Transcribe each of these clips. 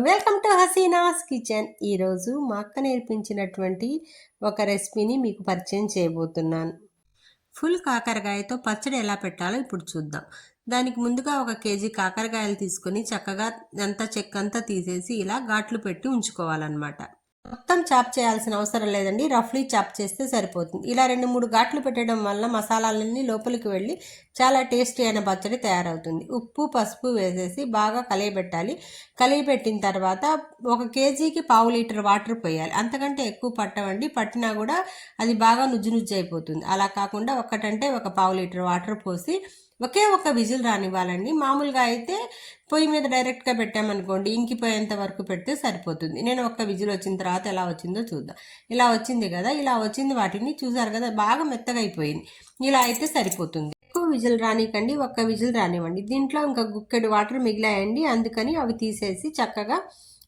Welcome to Hasina's kitchen. ఈరోజు మా అక్క నేర్పించినటువంటి ఒక రెసిపీని మీకు పరిచయం చేయబోతున్నాను. ఫుల్ కాకరకాయతో పచ్చడి ఎలా పెట్టాలో ఇప్పుడు చూద్దాం. దానికి ముందుగా 1 కేజీ కాకరకాయలు తీసుకొని చక్కగా చెక్కంతా తీసేసి ఇలా ఘాట్లు పెట్టి ఉంచుకోవాలన్నమాట. మొత్తం చాప్ చేయాల్సిన అవసరం లేదండి, రఫ్లీ చాప్ చేస్తే సరిపోతుంది. ఇలా 2-3 ఘాట్లు పెట్టడం వల్ల మసాలాలన్నీ లోపలికి వెళ్ళి చాలా టేస్టీ అయిన పచ్చడి తయారవుతుంది. ఉప్పు పసుపు వేసేసి బాగా కలియబెట్టాలి. కలియబెట్టిన తర్వాత 1 కేజీకి 1/2 లీటర్ వాటర్ పోయాలి. అంతకంటే ఎక్కువ పట్టవండి, పట్టినా కూడా అది బాగా నుజ్జు అయిపోతుంది. అలా కాకుండా 1 లీటర్ వాటర్ పోసి ఒకే 1 విజిల్ రానివ్వాలండి. మామూలుగా అయితే పొయ్యి మీద డైరెక్ట్గా పెట్టామనుకోండి, ఇంకిపోయేంత వరకు పెడితే సరిపోతుంది. నేను 1 విజిల్ వచ్చిన తర్వాత ఎలా వచ్చిందో చూద్దాం. ఇలా వచ్చింది కదా, ఇలా వచ్చింది, వాటిని చూసారు కదా బాగా మెత్తగా అయిపోయింది. ఇలా అయితే సరిపోతుంది. ఎక్కువ విజిల్ రానికండి, 1 విజిల్ రానివ్వండి. దీంట్లో ఇంకా గుక్కెడు వాటర్ మిగిలాయండి, అందుకని అవి తీసేసి చక్కగా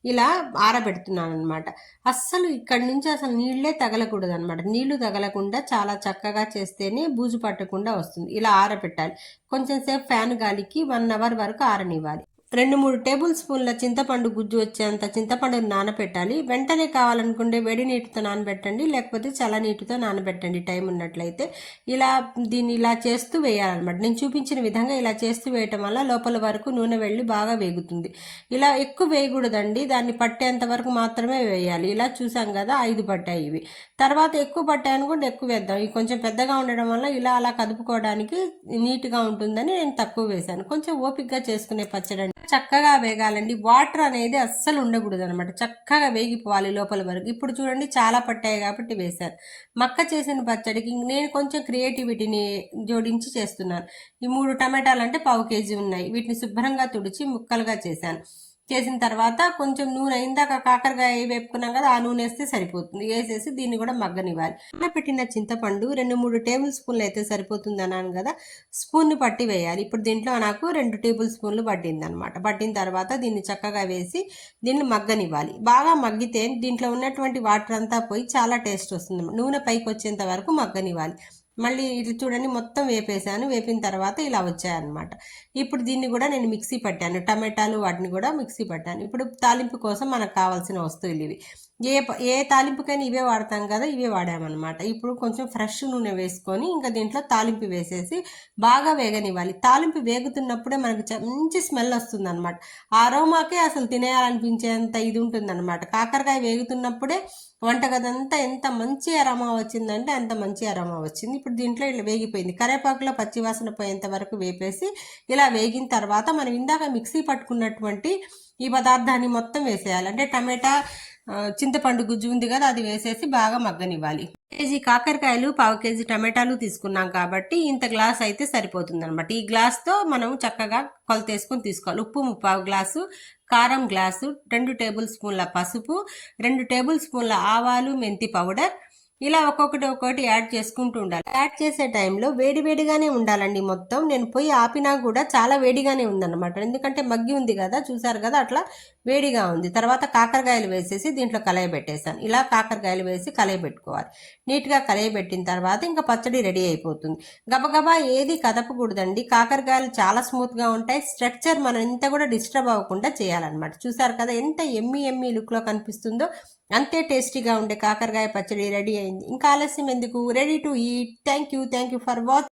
ఇలా ఆరబెడుతున్నాను అనమాట. అస్సలు ఇక్కడి నుంచి అసలు నీళ్ళే తగలకూడదు అనమాట. నీళ్లు తగలకుండా చాలా చక్కగా చేస్తేనే బూజు పట్టకుండా వస్తుంది. ఇలా ఆరబెట్టాలి. కొంచెం సేపు ఫ్యాన్ గాలికి 1 అవర్ వరకు ఆరనివ్వాలి. 2-3 టేబుల్ స్పూన్ల చింతపండు గుజ్జు వచ్చేంత చింతపండుని నానబెట్టాలి. వెంటనే కావాలనుకుంటే వేడి నీటితో నానబెట్టండి, లేకపోతే చల్ల నీటితో నానబెట్టండి టైం ఉన్నట్లయితే. దీన్ని ఇలా చేస్తూ వేయాలన్నమాట. నేను చూపించిన విధంగా ఇలా చేస్తూ వేయటం వల్ల లోపల వరకు నూనె వెళ్ళి బాగా వేగుతుంది. ఇలా ఎక్కువ వేయకూడదండి, దాన్ని పట్టేంత వరకు మాత్రమే వేయాలి. ఇలా చూసాం కదా, 5 పట్టాయి ఇవి. తర్వాత ఎక్కువ పట్టాయి అనుకోండి, ఎక్కువ వేద్దాం. ఇవి కొంచెం పెద్దగా ఉండడం వల్ల ఇలా అలా కదుపుకోవడానికి నీట్గా ఉంటుందని నేను తక్కువ వేశాను. కొంచెం ఓపికగా చేసుకునే పచ్చడి చక్కగా వేగాలండి. వాటర్ అనేది అస్సలు ఉండకూడదు అనమాట. చక్కగా వేగిపోవాలి లోపల వరకు. ఇప్పుడు చూడండి చాలా పట్టాయి కాబట్టి వేశాను. మక్క చేసిన పచ్చడికి నేను కొంచెం క్రియేటివిటీని జోడించి చేస్తున్నాను. ఈ 3 టమాటాలు అంటే 1/2 కేజీ ఉన్నాయి. వీటిని శుభ్రంగా తుడిచి ముక్కలుగా చేసిన తర్వాత కొంచెం నూనె, ఇందాక కాకరకాయ వేపుకున్నాం కదా, ఆ నూనె వేస్తే సరిపోతుంది. వేసేసి దీన్ని కూడా మగ్గనివ్వాలి. పెట్టిన చింతపండు 2-3 టేబుల్ స్పూన్లు అయితే సరిపోతుంది అన్నాను కదా, స్పూన్ని పట్టి వేయాలి. ఇప్పుడు దీంట్లో నాకు 2 టేబుల్ స్పూన్లు పట్టింది అనమాట. పట్టిన తర్వాత దీన్ని చక్కగా వేసి దీన్ని మగ్గనివ్వాలి. బాగా మగ్గితే దీంట్లో ఉన్నటువంటి వాటర్ అంతా పోయి చాలా టేస్ట్ వస్తుంది. నూనె పైకి వచ్చేంత వరకు మగ్గనివ్వాలి. మళ్ళీ ఇది చూడండి, మొత్తం వేపేసాను. వేపిన తర్వాత ఇలా వచ్చాయన్నమాట. ఇప్పుడు దీన్ని కూడా నేను మిక్సీ పట్టాను. టమాటాలు వాటిని కూడా మిక్సీ పట్టాను. ఇప్పుడు తాలింపు కోసం మనకు కావాల్సిన వస్తువులు ఇవి. ఏ తాలింపుకైనా ఇవే వాడతాం కదా, ఇవే వాడామన్నమాట. ఇప్పుడు కొంచెం ఫ్రెష్ నూనె వేసుకొని ఇంకా దీంట్లో తాలింపు వేసేసి బాగా వేగనివ్వాలి. తాలింపు వేగుతున్నప్పుడే మనకు మంచి స్మెల్ వస్తుంది అనమాట. ఆ అరోమాకే అసలు తినేయాలనిపించేంత ఇది ఉంటుందన్నమాట. కాకరకాయ వేగుతున్నప్పుడే వంటగదంతా ఎంత మంచి అరోమా వచ్చిందంటే అంత మంచి అరోమా వచ్చింది. ఇప్పుడు దీంట్లో ఇలా వేగిపోయింది. కరివేపాకులో పచ్చివాసన పోయేంత వరకు వేపేసి ఇలా వేగిన తర్వాత మనం ఇందాక మిక్సీ పట్టుకున్నటువంటి ఈ పదార్థాన్ని మొత్తం వేసేయాలి. అంటే టమాటా, చింతపండు గుజ్జు ఉంది కదా, అది వేసేసి బాగా మగ్గనివ్వాలి. 1 కేజీ కాకరకాయలు 1/2 కేజీ టమాటాలు తీసుకున్నాం కాబట్టి ఇంత గ్లాస్ అయితే సరిపోతుంది అనమాట. ఈ గ్లాస్తో మనం చక్కగా కొలతేసుకొని తీసుకోవాలి. ఉప్పు 3/4 గ్లాసు, కారం గ్లాసు, 2 టేబుల్ స్పూన్ల పసుపు, 2 టేబుల్ స్పూన్ల ఆవాలు, మెంతి పౌడర్, ఇలా ఒక్కొక్కటి యాడ్ చేసుకుంటూ ఉండాలి. యాడ్ చేసే టైంలో వేడిగానే ఉండాలండి. మొత్తం నేను పొయ్యి ఆపినా కూడా చాలా వేడిగానే ఉందన్నమాట. ఎందుకంటే మగ్గి ఉంది కదా, చూసారు కదా, అట్లా వేడిగా ఉంది. తర్వాత కాకరకాయలు వేసేసి దీంట్లో కలయబెట్టేసాను. ఇలా కాకరకాయలు వేసి కలయబెట్టుకోవాలి. నీట్గా కలయబెట్టిన తర్వాత ఇంకా పచ్చడి రెడీ అయిపోతుంది. గబగబా ఏది కదపకూడదండి. కాకరకాయలు చాలా స్మూత్గా ఉంటాయి. స్ట్రక్చర్ మనం ఇంత కూడా డిస్టర్బ్ అవ్వకుండా చేయాలన్నమాట. చూసారు కదా ఎంత ఎమ్మి లుక్లో కనిపిస్తుందో. అంతే టేస్టీగా ఉండే కాకరకాయ పచ్చడి రెడీ అయింది. ఇంకా ఆలస్యం ఎందుకు, ready to eat. Thank you for watching.